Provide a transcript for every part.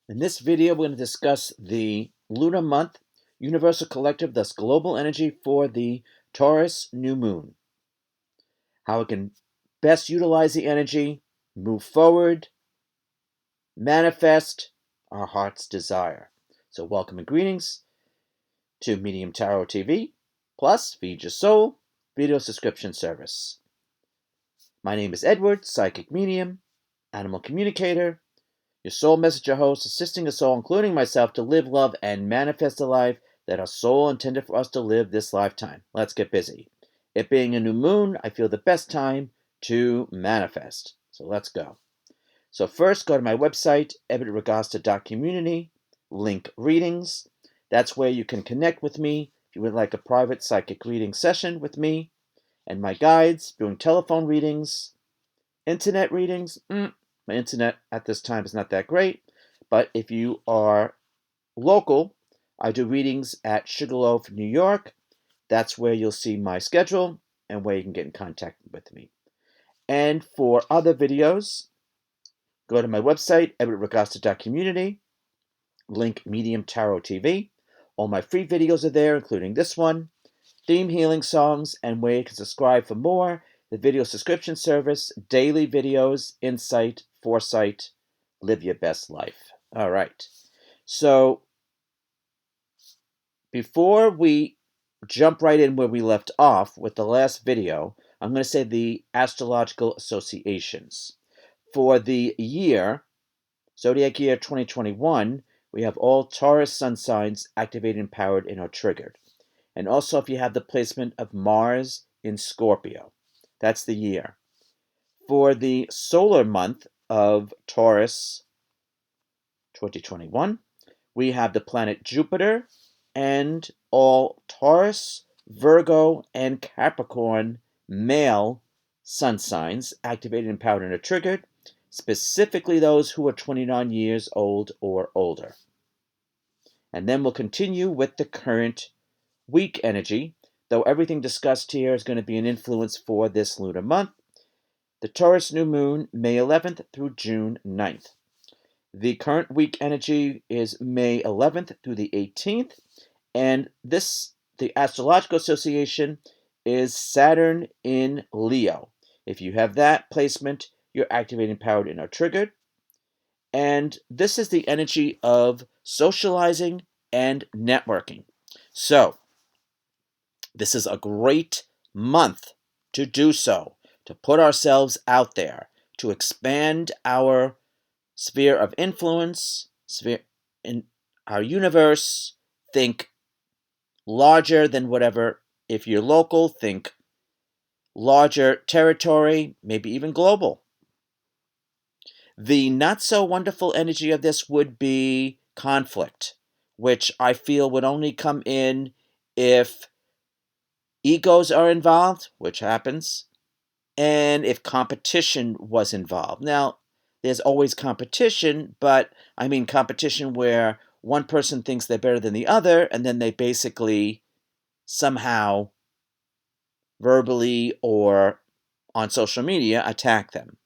In this video, we're going to discuss the lunar month, universal collective, thus global energy for the Taurus new moon. How it can best utilize the energy, move forward, manifest our heart's desire. So welcome and greetings to Medium Tarot TV, plus Feed Your Soul video subscription service. My name is Edward, Psychic Medium, Animal Communicator, your soul messenger host, assisting us all, including myself, to live, love, and manifest the life that our soul intended for us to live this lifetime. Let's get busy. It being a new moon, I feel the best time to manifest. So let's go. So first, go to my website, ragosta.community, link readings. That's where you can connect with me if you would like a private psychic reading session with me and my guides, doing telephone readings, internet readings. My internet at this time is not that great, but if you are local, I do readings at Sugarloaf, New York. That's where you'll see my schedule and where you can get in contact with me. And for other videos, go to my website, edwardragosta.community, link Medium Tarot TV. All my free videos are there, including this one, theme healing songs, and where you can subscribe for more, the video subscription service, daily videos, insight, foresight, live your best life. All right. So before we jump right in where we left off with the last video, I'm going to say the Astrological Associations. For the year, Zodiac year 2021, we have all Taurus sun signs activated, empowered, and are triggered. And also if you have the placement of Mars in Scorpio. That's the year. For the solar month of Taurus 2021, we have the planet Jupiter and all Taurus, Virgo, and Capricorn male sun signs activated, empowered, and are triggered, specifically those who are 29 years old or older. And then we'll continue with the current week energy, though everything discussed here is going to be an influence for this lunar month. The Taurus new moon, May 11th through June 9th. The current week energy is May 11th through the 18th, and the Astrological Association is Saturn in Leo. If you have that placement, you're activated, empowered, and are triggered. And this is the energy of socializing and networking. So, this is a great month to do so, to put ourselves out there, to expand our sphere of influence, sphere in our universe. Think larger than whatever. If you're local, think larger territory, maybe even global. The not so wonderful energy of this would be conflict, which I feel would only come in if egos are involved, which happens, and if competition was involved. Now, there's always competition, but I mean competition where one person thinks they're better than the other, and then they basically somehow verbally or on social media attack them.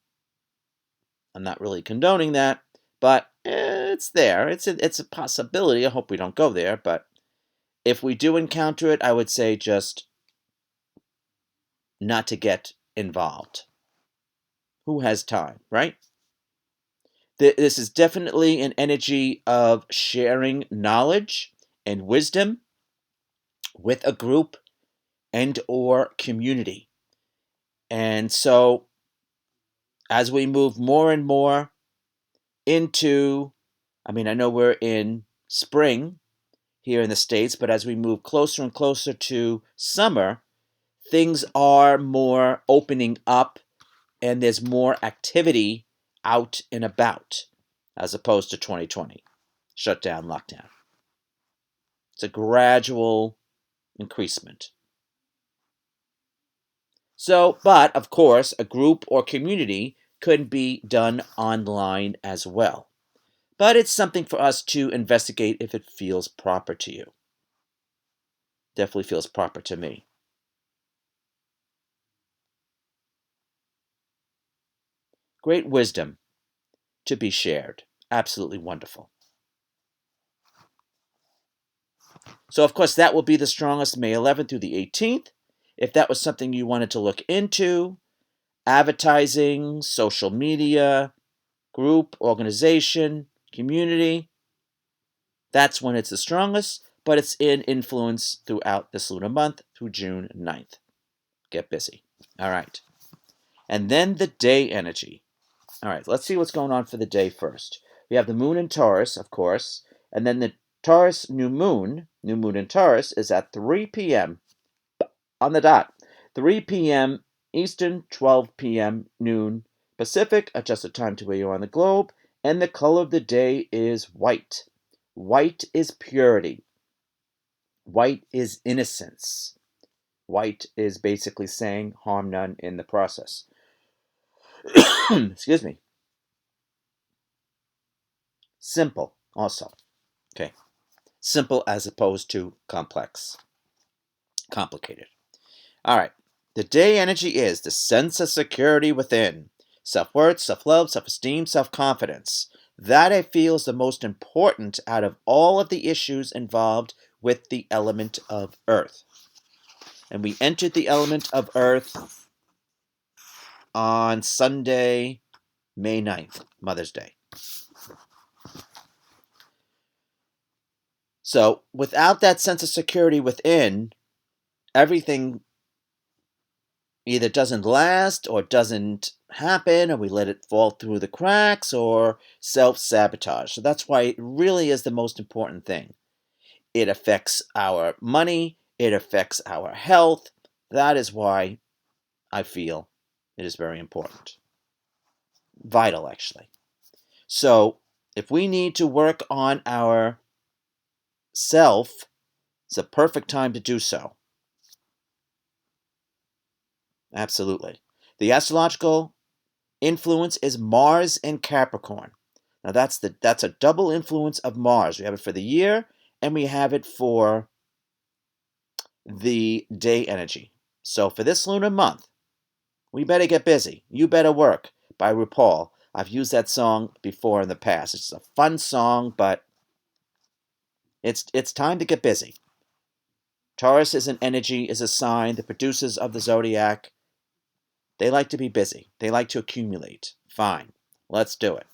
I'm not really condoning that, but it's there. It's a possibility. I hope we don't go there, but if we do encounter it, I would say just not to get involved. Who has time, right? This is definitely an energy of sharing knowledge and wisdom with a group and or community. And so as we move more and more into, I know we're in spring here in the States, but as we move closer and closer to summer, things are more opening up and there's more activity out and about as opposed to 2020, shutdown, lockdown. It's a gradual increasement. So, but of course, a group or community could be done online as well. But it's something for us to investigate if it feels proper to you. Definitely feels proper to me. Great wisdom to be shared. Absolutely wonderful. So, of course, that will be the strongest May 11th through the 18th. If that was something you wanted to look into, advertising, social media, group, organization, community, that's when it's the strongest, but it's in influence throughout this lunar month through June 9th. Get busy. All right. And then the day energy. All right, let's see what's going on for the day first. We have the moon in Taurus, of course, and then the Taurus new moon in Taurus, is at 3 p.m. on the dot. 3 p.m. Eastern, 12 p.m. noon Pacific, adjusted time to where you are on the globe, and the color of the day is white. White is purity. White is innocence. White is basically saying harm none in the process. Excuse me. Simple, also. Okay. Simple as opposed to complex. Complicated. All right. The day energy is the sense of security within. Self-worth, self-love, self-esteem, self-confidence. That I feel is the most important out of all of the issues involved with the element of Earth. And we entered the element of Earth on Sunday, May 9th, Mother's Day. So without that sense of security within, everything either doesn't last or doesn't happen, or we let it fall through the cracks, or self-sabotage. So that's why it really is the most important thing. It affects our money. It affects our health. That is why I feel it is very important. Vital, actually. So if we need to work on our self, it's a perfect time to do so. Absolutely. The astrological influence is Mars in Capricorn. Now that's a double influence of Mars. We have it for the year, and we have it for the day energy. So for this lunar month, we better get busy. You Better Work by RuPaul. I've used that song before in the past. It's a fun song, but it's time to get busy. Taurus is an energy, is a sign. The producers of the zodiac, they like to be busy. They like to accumulate. Fine. Let's do it.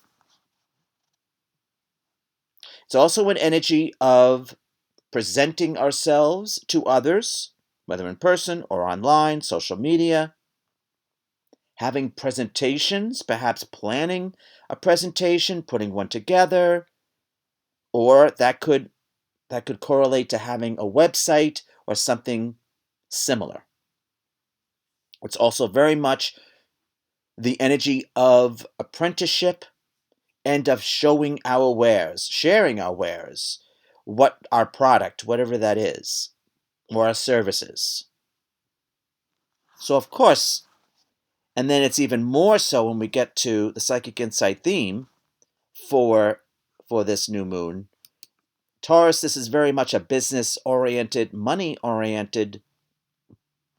It's also an energy of presenting ourselves to others, whether in person or online, social media, having presentations, perhaps planning a presentation, putting one together, or that could correlate to having a website or something similar. It's also very much the energy of apprenticeship and of showing our wares, sharing our wares, what our product, whatever that is, or our services. So of course, and then it's even more so when we get to the psychic insight theme for this new moon. Taurus, this is very much a business-oriented, money-oriented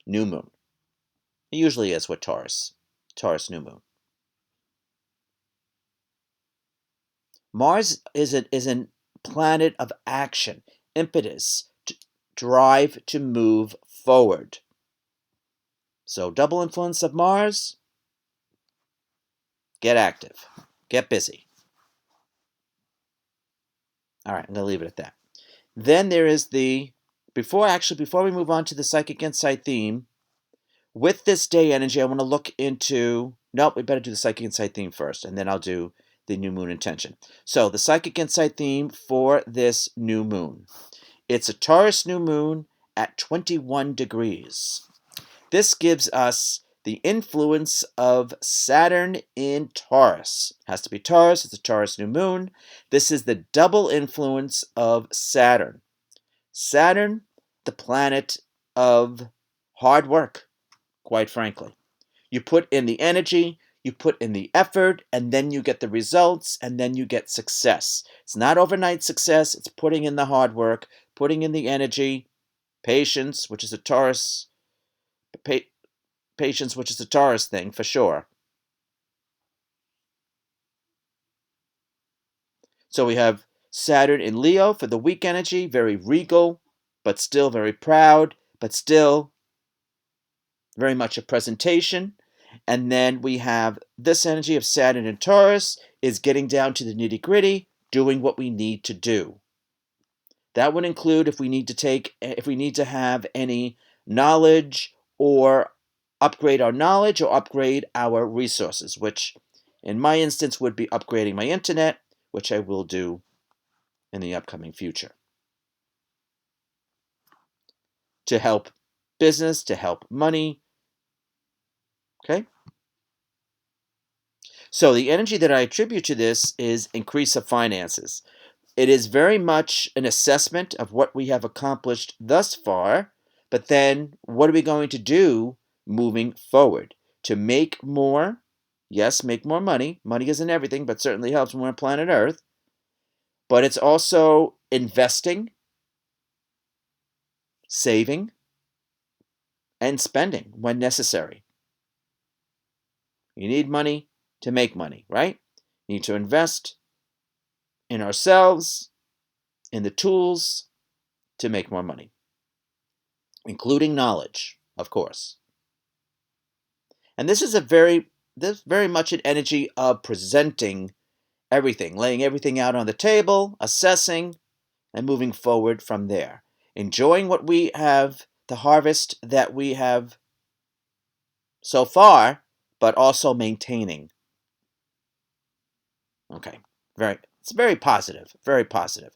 new moon. It usually is with Taurus new moon. Mars is a planet of action, impetus, drive to move forward. So double influence of Mars, get active, get busy. All right, I'm going to leave it at that. Then there is before we move on to the psychic insight theme, with this day energy, I want to look into, nope, we better do the psychic insight theme first, and then I'll do the new moon intention. So the psychic insight theme for this new moon. It's a Taurus new moon at 21 degrees. This gives us the influence of Saturn in Taurus. Has to be Taurus, it's a Taurus new moon. This is the double influence of Saturn. Saturn, the planet of hard work, quite frankly. You put in the energy, you put in the effort, and then you get the results, and then you get success. It's not overnight success, it's putting in the hard work, putting in the energy, patience, which is a Taurus, patience, which is a Taurus thing for sure. So we have Saturn in Leo for the weak energy, very regal, but still very proud, but still very much a presentation. And then we have this energy of Saturn and Taurus is getting down to the nitty-gritty, doing what we need to do. That would include if we need to have any knowledge or upgrade our knowledge or upgrade our resources, which in my instance would be upgrading my internet, which I will do in the upcoming future. To help business, to help money. Okay? So the energy that I attribute to this is increase of finances. It is very much an assessment of what we have accomplished thus far, but then what are we going to do moving forward to make more? Yes, make more money. Money isn't everything, but certainly helps when we're on planet Earth. But it's also investing, saving, and spending when necessary. You need money to make money, right? You need to invest in ourselves, in the tools to make more money, including knowledge, of course. And this is very much an energy of presenting everything, laying everything out on the table, assessing, and moving forward from there. Enjoying what we have, the harvest that we have so far, but also maintaining. Okay, it's very positive, very positive.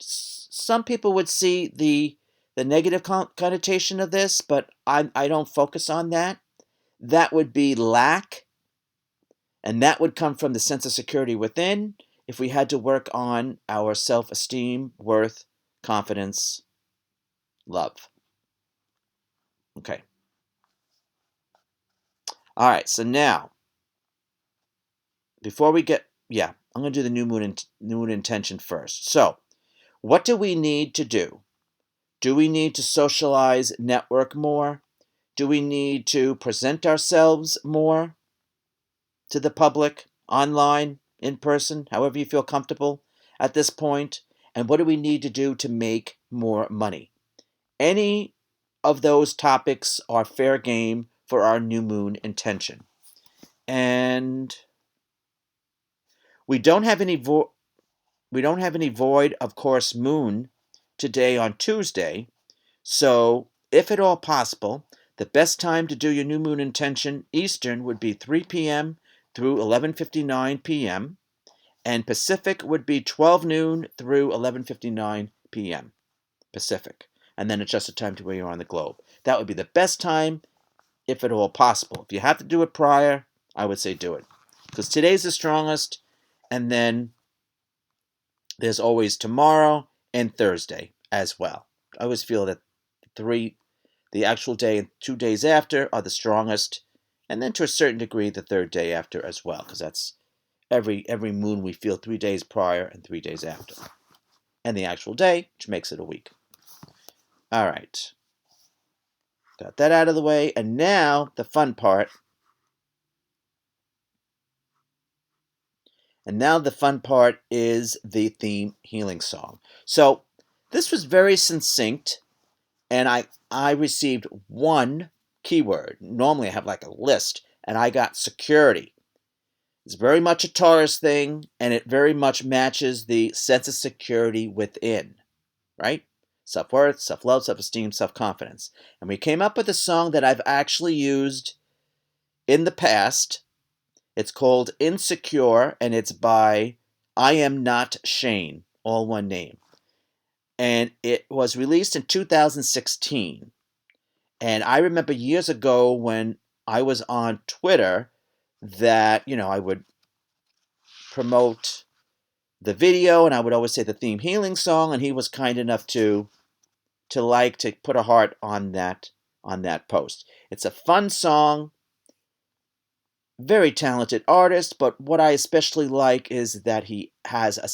Some people would see the negative connotation of this, but I don't focus on that. That would be lack, and that would come from the sense of security within if we had to work on our self-esteem, worth, confidence, love. Okay. All right, so now, before we get, I'm going to do the new moon intention first. So, what do we need to do? Do we need to socialize, network more? Do we need to present ourselves more to the public, online, in person, however you feel comfortable at this point? And what do we need to do to make more money? Any of those topics are fair game for our new moon intention. And we don't have any void, of course, moon today on Tuesday. So, if at all possible, the best time to do your new moon intention Eastern would be 3 p.m. through 11:59 p.m. and Pacific would be 12 noon through 11:59 p.m. Pacific. And then adjust the time to where you're on the globe. That would be the best time, if at all possible. If you have to do it prior, I would say do it. Because today's the strongest, and then there's always tomorrow and Thursday as well. I always feel that the actual day and 2 days after are the strongest, and then to a certain degree the third day after as well, because that's every moon we feel 3 days prior and 3 days after. And the actual day, which makes it a week. All right. Got that out of the way, and now the fun part. And now the fun part is the theme healing song. So this was very succinct, and I received one keyword. Normally I have like a list, and I got security. It's very much a Taurus thing, and it very much matches the sense of security within, right? Self-worth, self-love, self-esteem, self-confidence. And we came up with a song that I've actually used in the past. It's called Insecure, and it's by iamnotshane, all one name. And it was released in 2016. And I remember years ago when I was on Twitter that, I would promote the video, and I would always say the theme healing song, and he was kind enough to put a heart on that post. It's a fun song. Very talented artist, but what I especially like is that he has a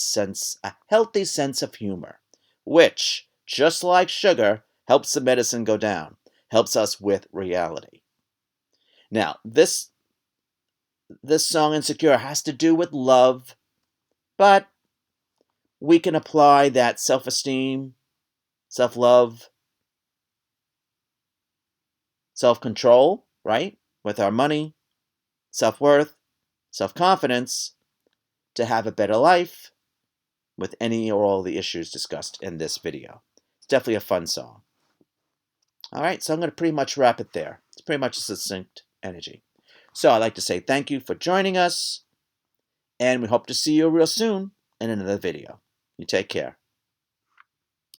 healthy sense of humor, which, just like sugar, helps the medicine go down, helps us with reality. Now, this song, Insecure, has to do with love, but we can apply that self-esteem, self-love, self-control, right? With our money, self-worth, self-confidence, to have a better life with any or all the issues discussed in this video. It's definitely a fun song. All right, so I'm going to pretty much wrap it there. It's pretty much a succinct energy. So I'd like to say thank you for joining us, and we hope to see you real soon in another video. You take care.